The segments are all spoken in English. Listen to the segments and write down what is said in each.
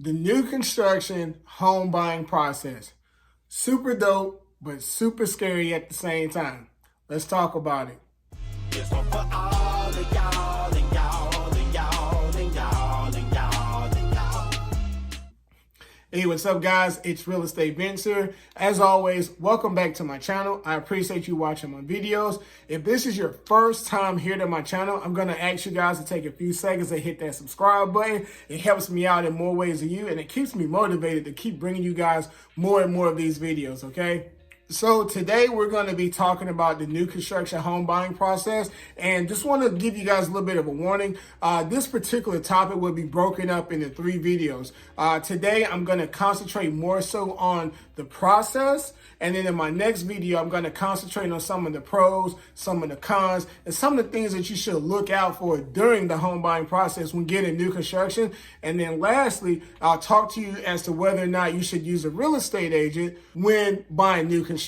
The new construction home buying process. Super dope, but super scary at the same time. Let's talk about it. This one for all of y'all and y'all and y'all and y'all and y'all and y'all. Hey, what's up, guys? It's Real Estate Vince here. As always, welcome back to my channel. I appreciate you watching my videos. If this is your first time here to my channel, I'm going to ask you guys to take a few seconds to hit that subscribe button. It helps me out in more ways than you, and it keeps me motivated to keep bringing you guys more and more of these videos, okay? So today we're going to be talking about the new construction home buying process, and just want to give you guys a little bit of a warning. This particular topic will be broken up into 3 videos. Today I'm going to concentrate more so on the process, and then in my next video I'm going to concentrate on some of the pros, some of the cons, and some of the things that you should look out for during the home buying process when getting new construction. And then lastly, I'll talk to you as to whether or not you should use a real estate agent when buying new construction.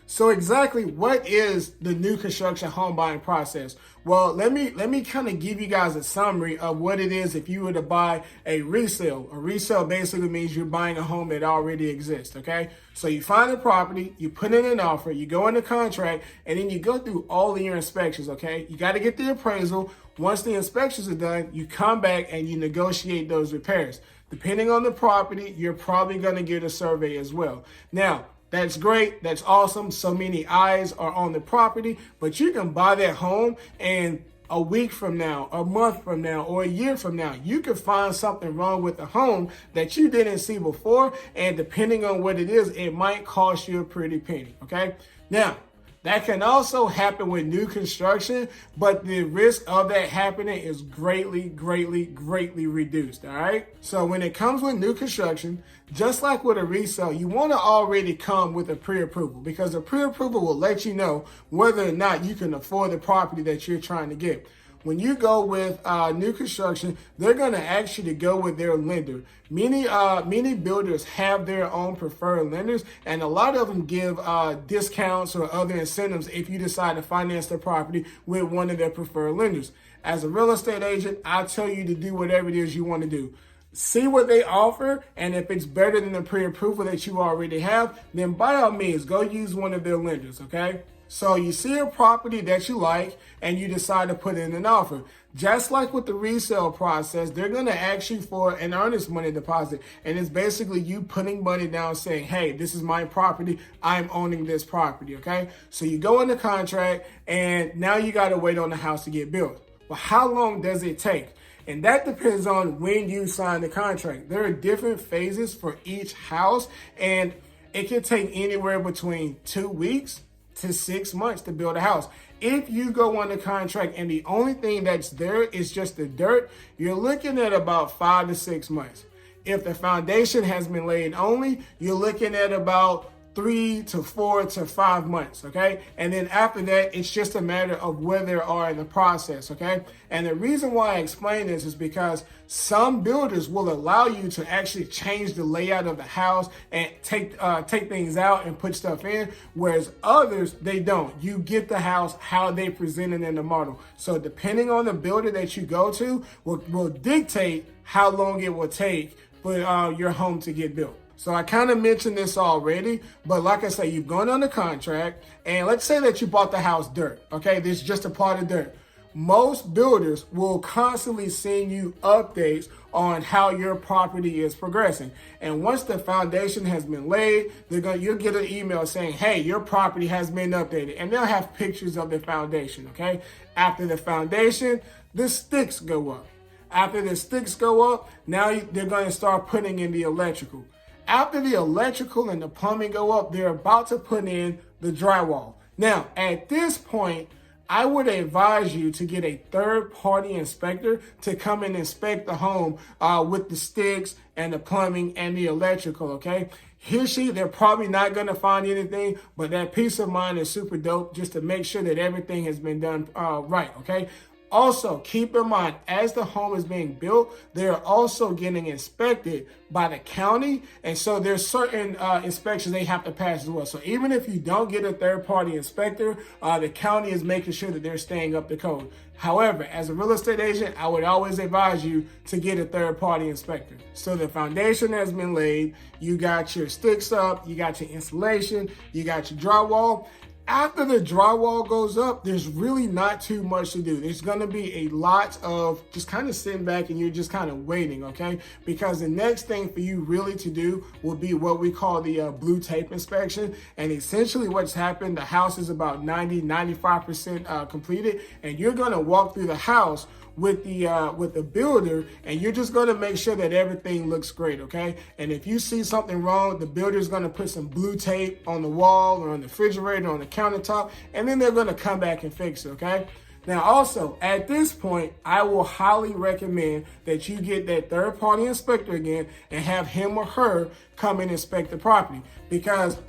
So exactly what is the new construction home buying process? Well, let me kind of give you guys a summary of what it is if you were to buy a resale. A resale basically means you're buying a home that already exists, okay? So you find a property, you put in an offer, you go into contract, and then you go through all of your inspections, okay? You got to get the appraisal. Once the inspections are done, you come back and you negotiate those repairs. Depending on the property, you're probably going to get a survey as well. Now, that's great. That's awesome. So many eyes are on the property, but you can buy that home and a week from now, a month from now, or a year from now, you could find something wrong with the home that you didn't see before. And depending on what it is, it might cost you a pretty penny. Okay. Now, that can also happen with new construction, but the risk of that happening is greatly reduced, all right? So when it comes with new construction, just like with a resale, you want to already come with a pre-approval, because a pre-approval will let you know whether or not you can afford the property that you're trying to get. When you go with new construction, they're going to ask you to go with their lender. Many builders have their own preferred lenders, and a lot of them give discounts or other incentives if you decide to finance the property with one of their preferred lenders. As a real estate agent, I tell you to do whatever it is you want to do. See what they offer, and if it's better than the pre-approval that you already have, then by all means, go use one of their lenders, okay? So you see a property that you like and you decide to put in an offer. Just like with the resale process, they're going to ask you for an earnest money deposit. And it's basically you putting money down saying, hey, this is my property. I'm owning this property. Okay. So you go into contract and now you got to wait on the house to get built. Well, how long does it take? And that depends on when you sign the contract. There are different phases for each house, and it can take anywhere between 2 weeks to 6 months to build a house. If you go on the contract and the only thing that's there is just the dirt, you're looking at about 5 to 6 months. If the foundation has been laid only, you're looking at about 3 to 4 to 5 months, okay? And then after that, it's just a matter of where they are in the process, okay? And the reason why I explain this is because some builders will allow you to actually change the layout of the house and take things out and put stuff in, whereas others, they don't. You get the house how they present it in the model. So depending on the builder that you go to will dictate how long it will take for your home to get built. So I kind of mentioned this already, but like I say, you've gone on the contract, and let's say that you bought the house dirt, okay? This is just a part of dirt. Most builders will constantly send you updates on how your property is progressing. And once the foundation has been laid, you'll get an email saying, hey, your property has been updated. And they'll have pictures of the foundation, okay? After the foundation, the sticks go up. After the sticks go up, now they're going to start putting in the electrical. After the electrical and the plumbing go up, they're about to put in the drywall. Now, at this point, I would advise you to get a third-party inspector to come and inspect the home with the sticks and the plumbing and the electrical, okay? They're probably not going to find anything, but that peace of mind is super dope just to make sure that everything has been done right, okay? Also, keep in mind, as the home is being built, they're also getting inspected by the county. And so there's certain inspections they have to pass as well. So even if you don't get a third-party inspector, the county is making sure that they're staying up to code. However, as a real estate agent, I would always advise you to get a third-party inspector. So the foundation has been laid, you got your sticks up, you got your insulation, you got your drywall. After the drywall goes up, there's really not too much to do. There's going to be a lot of just kind of sitting back and you're just kind of waiting, okay? Because the next thing for you really to do will be what we call the blue tape inspection. And essentially what's happened, the house is about 95% completed, and you're going to walk through the house with the builder, and you're just going to make sure that everything looks great, okay? And if you see something wrong, the builder is going to put some blue tape on the wall or on the refrigerator, on the countertop, and then they're going to come back and fix it, okay? Now, also, at this point, I will highly recommend that you get that third-party inspector again and have him or her come and inspect the property, because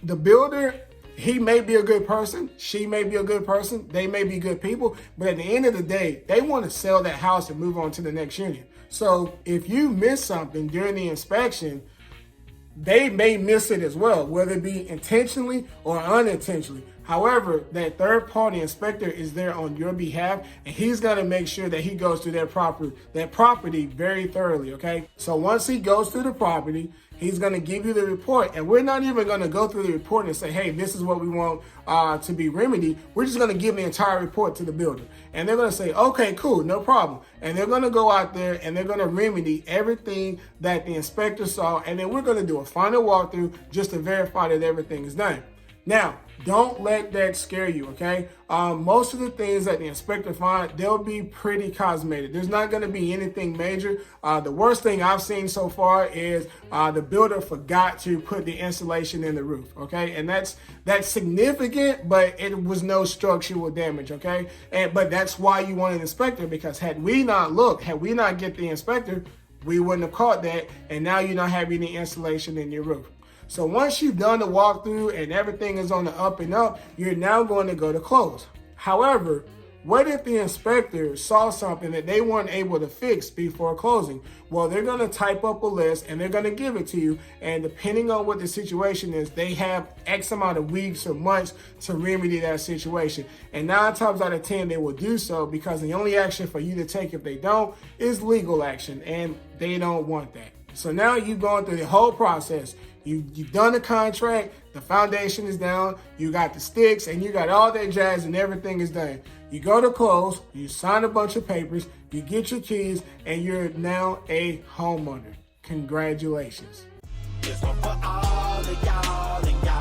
the builder, he may be a good person, she may be a good person, they may be good people, but at the end of the day, they want to sell that house and move on to the next unit. So if you miss something during the inspection, they may miss it as well, whether it be intentionally or unintentionally. However, that third-party inspector is there on your behalf, and he's going to make sure that he goes through that property very thoroughly, okay? So once he goes through the property, he's going to give you the report, and we're not even going to go through the report and say, hey, this is what we want to be remedied. We're just going to give the entire report to the builder, and they're going to say, okay, cool, no problem. And they're going to go out there and they're going to remedy everything that the inspector saw, and then we're going to do a final walkthrough just to verify that everything is done. Now, don't let that scare you, okay? Most of the things that the inspector finds, they'll be pretty cosmetic. There's not going to be anything major. The worst thing I've seen so far is the builder forgot to put the insulation in the roof, okay? And that's significant, but it was no structural damage, okay? But that's why you want an inspector, because had we not looked, had we not get the inspector, we wouldn't have caught that, and now you don't have any insulation in your roof. So once you've done the walkthrough and everything is on the up and up, you're now going to go to close. However, what if the inspector saw something that they weren't able to fix before closing? Well, they're going to type up a list and they're going to give it to you. And depending on what the situation is, they have X amount of weeks or months to remedy that situation. And 9 times out of 10, they will do so, because the only action for you to take if they don't is legal action, and they don't want that. So now you've gone through the whole process. You've done the contract, the foundation is down, you got the sticks, and you got all that jazz, and everything is done. You go to close, you sign a bunch of papers, you get your keys, and you're now a homeowner. Congratulations. This one for all of y'all and y'all.